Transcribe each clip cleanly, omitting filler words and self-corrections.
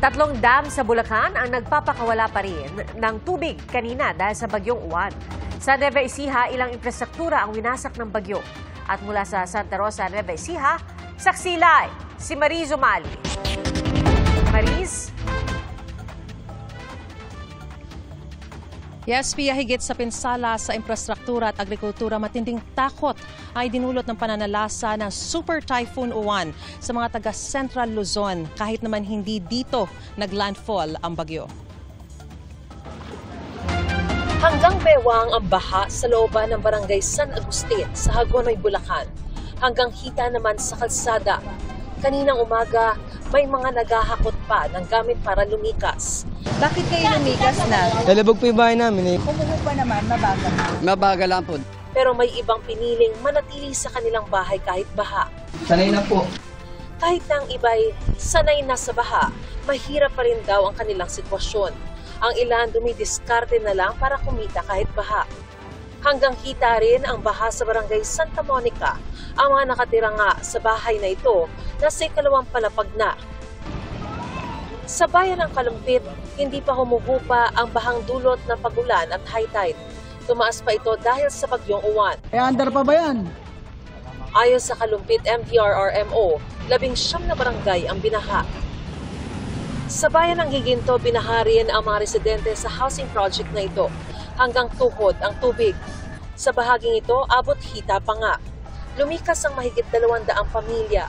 Tatlong dam sa Bulacan ang nagpapakawala pa rin ng tubig kanina dahil sa bagyong Uwan. Sa Nueva Ecija, ilang infrastruktura ang winasak ng bagyo. At mula sa Santa Rosa, Nueva Ecija, saksilay si Mariz Umali. Mariz? Yes, Pia, higit sa pinsala sa infrastruktura at agrikultura, matinding takot ay dinulot ng pananalasa ng Super Typhoon Uwan sa mga taga Central Luzon kahit naman hindi dito naglandfall ang bagyo. Hanggang bewang ang baha sa looban ng barangay San Agustin sa Hagonoy, Bulacan. Hanggang hita naman sa kalsada. Kaninang umaga, may mga naghahakot pa ng gamit para lumikas. Bakit kayo lumikas na? Lalabog po yung bahay namin eh. Kumukupa naman, mabagal na. Mabagal lang po. Pero may ibang piniling manatili sa kanilang bahay kahit baha. Sanay na po. Kahit na ang iba'y sanay na sa baha, mahirap pa rin daw ang kanilang sitwasyon. Ang ilan dumidiskarte na lang para kumita kahit baha. Hanggang hita rin ang baha sa barangay Santa Monica. Ang mga nakatira nga sa bahay na ito na sa ikalawang palapag na. Sa bayan ng Kalumpit, hindi pa humuhupa ang bahang dulot ng pagulan at high tide. Tumaas pa ito dahil sa bagyong Uwan. Andar pa ba yan? Ayon sa Kalumpit MTRRMO, 19 na barangay ang binaha. Sa bayan ng Higinto, binaha rin ang mga residente sa housing project na ito. Hanggang tuhod ang tubig. Sa bahaging ito, abot hita pa nga. Lumikas ang mahigit 200 pamilya.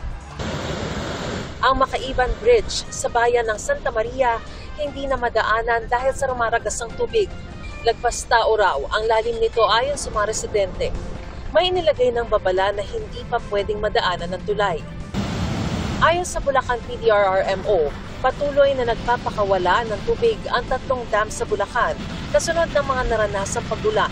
Ang Makaiban Bridge sa bayan ng Santa Maria hindi na madaanan dahil sa rumaragas ang tubig. Lagpas tao raw ang lalim nito ayon sa mga residente. May inilagay ng babala na hindi pa pwedeng madaanan ng tulay. Ayon sa Bulacan PDRRMO, patuloy na nagpapakawala ng tubig ang 3 dam sa Bulacan kasunod ng mga naranasang pagulan.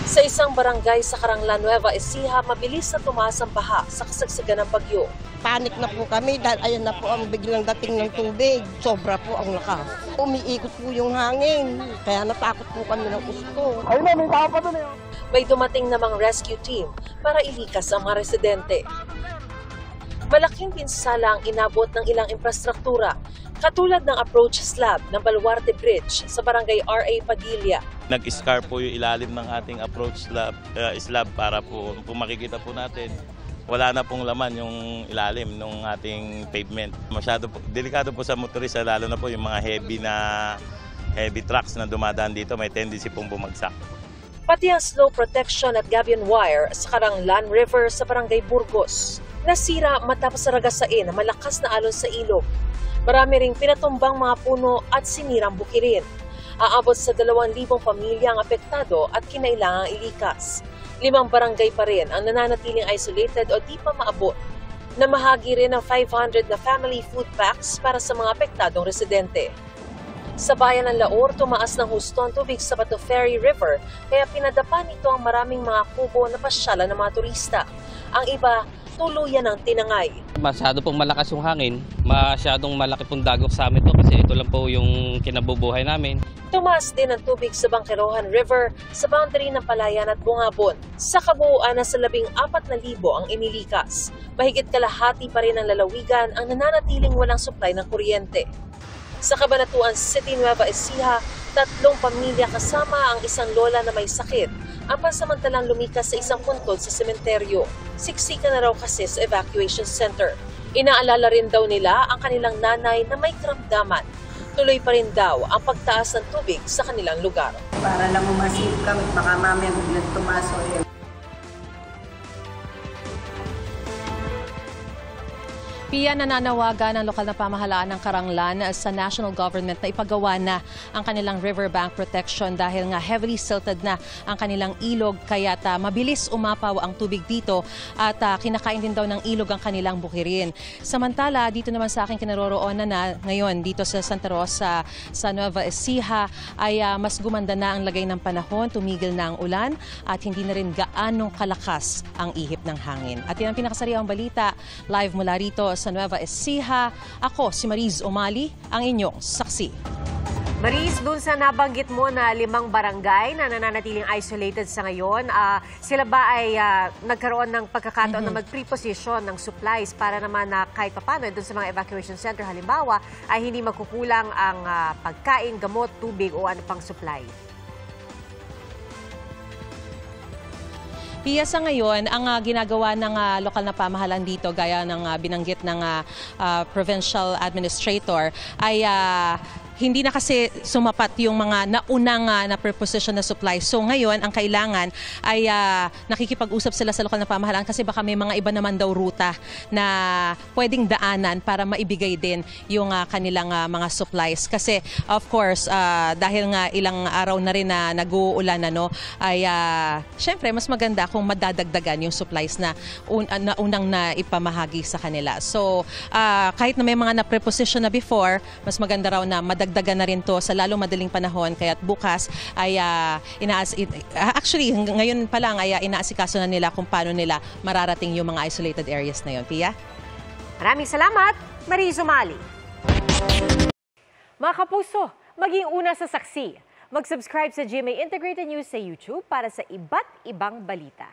Sa isang barangay sa Caranglan, Nueva Ecija, mabilis na tumaas ang baha sa kasagsagan ng bagyo. Panik na po kami dahil ayan na po ang biglang dating ng tubig. Sobra po ang lakas. Umiikot po yung hangin, kaya natakot po kami ng gusto. Ayun na, may tao pa doon eh. May dumating namang rescue team para ilikas ang mga residente. Malaking pinsala ang inabot ng ilang infrastruktura, katulad ng approach slab ng Baluarte Bridge sa barangay RA Padilla. Nag-scar po yung ilalim ng ating approach slab para po, kung makikita po natin, wala na pong laman yung ilalim ng ating pavement. Masyado po, delikado po sa motorista, lalo na po yung mga heavy trucks na dumadaan dito, may tendency pong bumagsak. Pati ang slow protection at gabion wire sa Caranglan River sa barangay Burgos. Nasira matapos ragasain na malakas na alon sa ilog. Marami ring pinatumbang mga puno at sinirang bukirin. Aabot sa 2,000 pamilya ang apektado at kinailangang ilikas. 5 barangay pa rin ang nananatiling isolated o di pa maabot. Namahagi rin ng 500 na family food packs para sa mga apektadong residente. Sa bayan ng Laor, tumaas ng husto ang tubig sa Bato Ferry River kaya pinadapa nito ang maraming mga kubo na pasyalan ng mga turista. Ang iba, tuluyan ng tinangay. Masyado pong malakas yung hangin, masyadong malaki pong dagok sa amin to kasi ito lang po yung kinabubuhay namin. Tumaas din ang tubig sa Bangkerohan River sa boundary ng Palayan at Bungabon. Sa kabuuan, nasa 14,000 ang inilikas. Mahigit kalahati pa rin ang lalawigan ang nananatiling walang supply ng kuryente. Sa Cabanatuan City, Nueva Ecija, 3 pamilya kasama ang isang lola na may sakit ang pansamantalang lumikas sa isang puntod sa sementeryo. Siksika na raw kasi sa evacuation center. Inaalala rin daw nila ang kanilang nanay na may karamdaman. Tuloy pa rin daw ang pagtaas ng tubig sa kanilang lugar. Para lang umasip kami, baka mamaya biglang tumaso yun. Pia, nananawagan ng lokal na pamahalaan ng Caranglan sa national government na ipagawa na ang kanilang riverbank protection dahil nga heavily silted na ang kanilang ilog kaya't mabilis umapaw ang tubig dito at kinakain din daw ng ilog ang kanilang bukirin. Samantala, dito naman sa aking kinaroroonan na ngayon dito sa Santa Rosa sa Nueva Ecija ay mas gumanda na ang lagay ng panahon, tumigil na ang ulan at hindi na rin gaanong kalakas ang ihip ng hangin. At yan ang pinakasariang balita live mula rito sa Nueva Ecija. Ako si Mariz Umali, ang inyong saksi. Maris, dun sa nabanggit mo na 5 barangay na nananatiling isolated sa ngayon, sila ba ay nagkaroon ng pagkakataon na mag-preposition ng supplies para naman na kahit papano dun sa mga evacuation center halimbawa ay hindi magkukulang ang pagkain, gamot, tubig o ano pang supply? Pia, sa ngayon, ang ginagawa ng lokal na pamahalaan dito, gaya ng binanggit ng provincial administrator, ay hindi na kasi sumapat yung mga naunang na preposition na supply. So ngayon, ang kailangan ay nakikipag-usap sila sa lokal na pamahalaan kasi baka may mga iba naman daw ruta na pwedeng daanan para maibigay din yung kanilang mga supplies. Kasi of course, dahil nga ilang araw na rin na nag-uulan, ay syempre mas maganda kung madadagdagan yung supplies na unang na ipamahagi sa kanila. So kahit na may mga na-preposition na before, mas maganda raw na madagdagan na rin to sa lalong madaling panahon, kaya't bukas ay actually ngayon pa lang ay inaasikaso na nila kung paano nila mararating yung mga isolated areas na yon. Pia? Maraming salamat, Marie Zumali. Mga kapuso, maging una sa saksi. Mag-subscribe sa GMA Integrated News sa YouTube para sa iba't ibang balita.